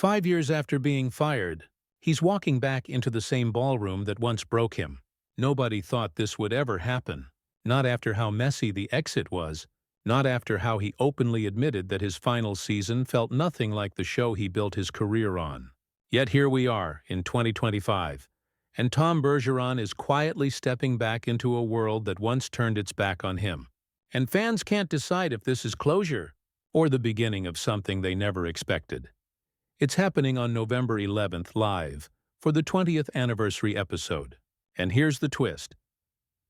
5 years after being fired, he's walking back into the same ballroom that once broke him. Nobody thought this would ever happen. Not after how messy the exit was. Not after how he openly admitted that his final season felt nothing like the show he built his career on. Yet here we are, in 2025, and Tom Bergeron is quietly stepping back into a world that once turned its back on him. And fans can't decide if this is closure or the beginning of something they never expected. It's happening on November 11th live for the 20th anniversary episode. And here's the twist.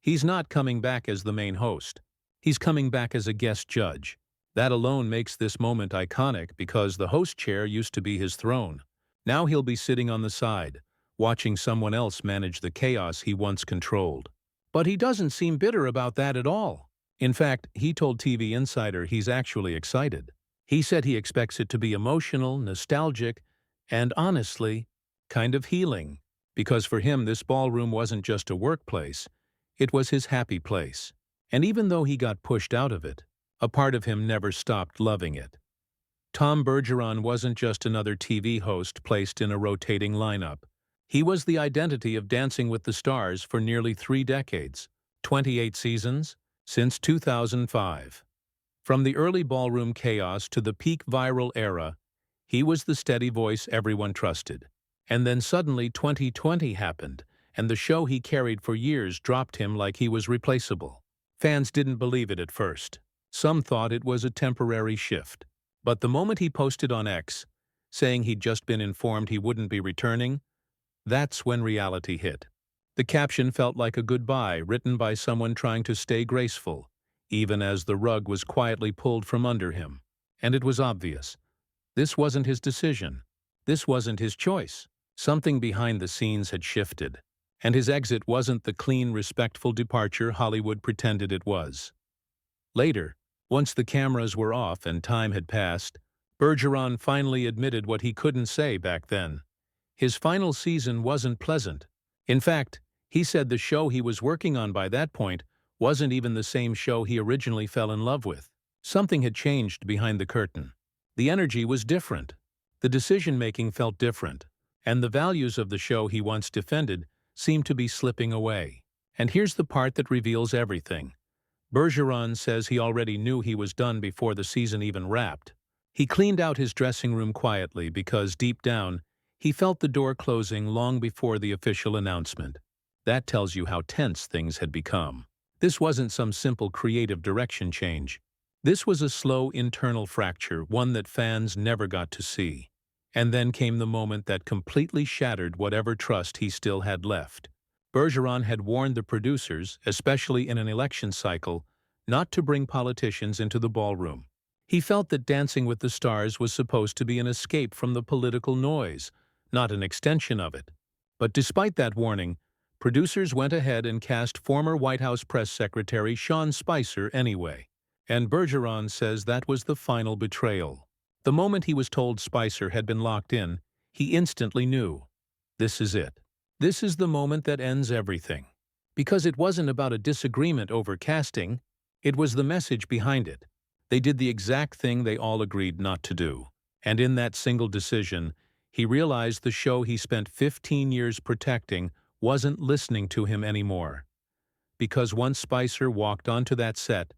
He's not coming back as the main host. He's coming back as a guest judge. That alone makes this moment iconic because the host chair used to be his throne. Now he'll be sitting on the side, watching someone else manage the chaos he once controlled. But he doesn't seem bitter about that at all. In fact, he told TV Insider he's actually excited. He said he expects it to be emotional, nostalgic, and honestly, kind of healing. Because for him, this ballroom wasn't just a workplace, it was his happy place. And even though he got pushed out of it, a part of him never stopped loving it. Tom Bergeron wasn't just another TV host placed in a rotating lineup. He was the identity of Dancing with the Stars for nearly 3 decades, 28 seasons, since 2005. From the early ballroom chaos to the peak viral era, he was the steady voice everyone trusted. And then suddenly 2020 happened, and the show he carried for years dropped him like he was replaceable. Fans didn't believe it at first. Some thought it was a temporary shift. But the moment he posted on X, saying he'd just been informed he wouldn't be returning, that's when reality hit. The caption felt like a goodbye written by someone trying to stay graceful, even as the rug was quietly pulled from under him. And it was obvious. This wasn't his decision. This wasn't his choice. Something behind the scenes had shifted, and his exit wasn't the clean, respectful departure Hollywood pretended it was. Later, once the cameras were off and time had passed, Bergeron finally admitted what he couldn't say back then. His final season wasn't pleasant. In fact, he said the show he was working on by that point wasn't even the same show he originally fell in love with. Something had changed behind the curtain. The energy was different. The decision-making felt different. And the values of the show he once defended seemed to be slipping away. And here's the part that reveals everything. Bergeron says he already knew he was done before the season even wrapped. He cleaned out his dressing room quietly because, deep down, he felt the door closing long before the official announcement. That tells you how tense things had become. This wasn't some simple creative direction change. This was a slow internal fracture, one that fans never got to see. And then came the moment that completely shattered whatever trust he still had left. Bergeron had warned the producers, especially in an election cycle, not to bring politicians into the ballroom. He felt that Dancing with the Stars was supposed to be an escape from the political noise, not an extension of it. But despite that warning, producers went ahead and cast former White House press secretary Sean Spicer anyway. And Bergeron says that was the final betrayal. The moment he was told Spicer had been locked in, he instantly knew. This is it. This is the moment that ends everything. Because it wasn't about a disagreement over casting, it was the message behind it. They did the exact thing they all agreed not to do. And in that single decision, he realized the show he spent 15 years protecting wasn't listening to him anymore. Because once Spicer walked onto that set,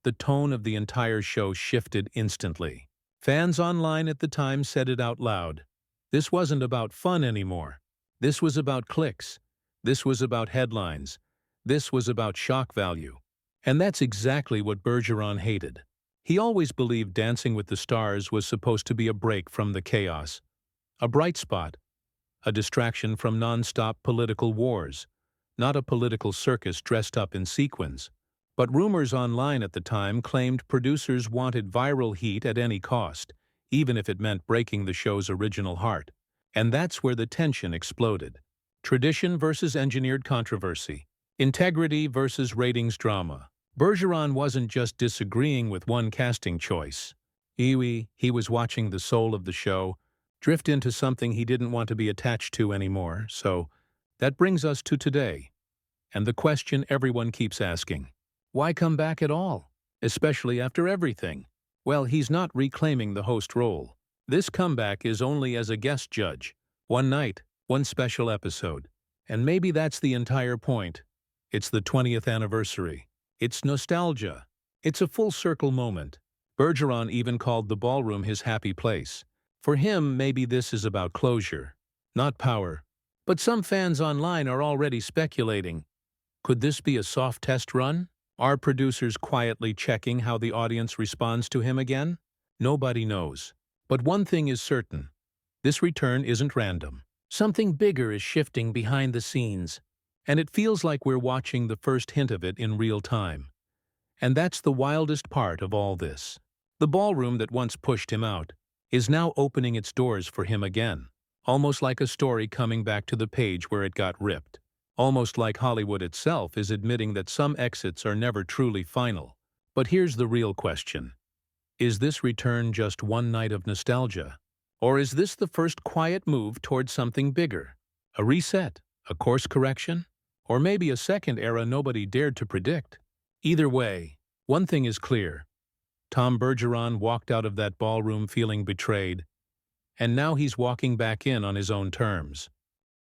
the tone of the entire show shifted instantly. Fans online at the time said it out loud. This wasn't about fun anymore. This was about clicks. This was about headlines. This was about shock value. And that's exactly what Bergeron hated. He always believed Dancing with the Stars was supposed to be a break from the chaos, a bright spot, a distraction from non-stop political wars, not a political circus dressed up in sequins. But rumors online at the time claimed producers wanted viral heat at any cost, even if it meant breaking the show's original heart. And that's where the tension exploded. Tradition versus engineered controversy. Integrity versus ratings drama. Bergeron wasn't just disagreeing with one casting choice. He was watching the soul of the show drift into something he didn't want to be attached to anymore. So that brings us to today. And the question everyone keeps asking. Why come back at all? Especially after everything? Well, he's not reclaiming the host role. This comeback is only as a guest judge. One night, one special episode. And maybe that's the entire point. It's the 20th anniversary. It's nostalgia. It's a full-circle moment. Bergeron even called the ballroom his happy place. For him, maybe this is about closure, not power. But some fans online are already speculating. Could this be a soft test run? Are producers quietly checking how the audience responds to him again? Nobody knows. But one thing is certain. This return isn't random. Something bigger is shifting behind the scenes, and it feels like we're watching the first hint of it in real time. And that's the wildest part of all this. The ballroom that once pushed him out is now opening its doors for him again, almost like a story coming back to the page where it got ripped. Almost like Hollywood itself is admitting that some exits are never truly final. But here's the real question. Is this return just one night of nostalgia? Or is this the first quiet move towards something bigger? A reset? A course correction? Or maybe a second era nobody dared to predict? Either way, one thing is clear. Tom Bergeron walked out of that ballroom feeling betrayed, and now he's walking back in on his own terms.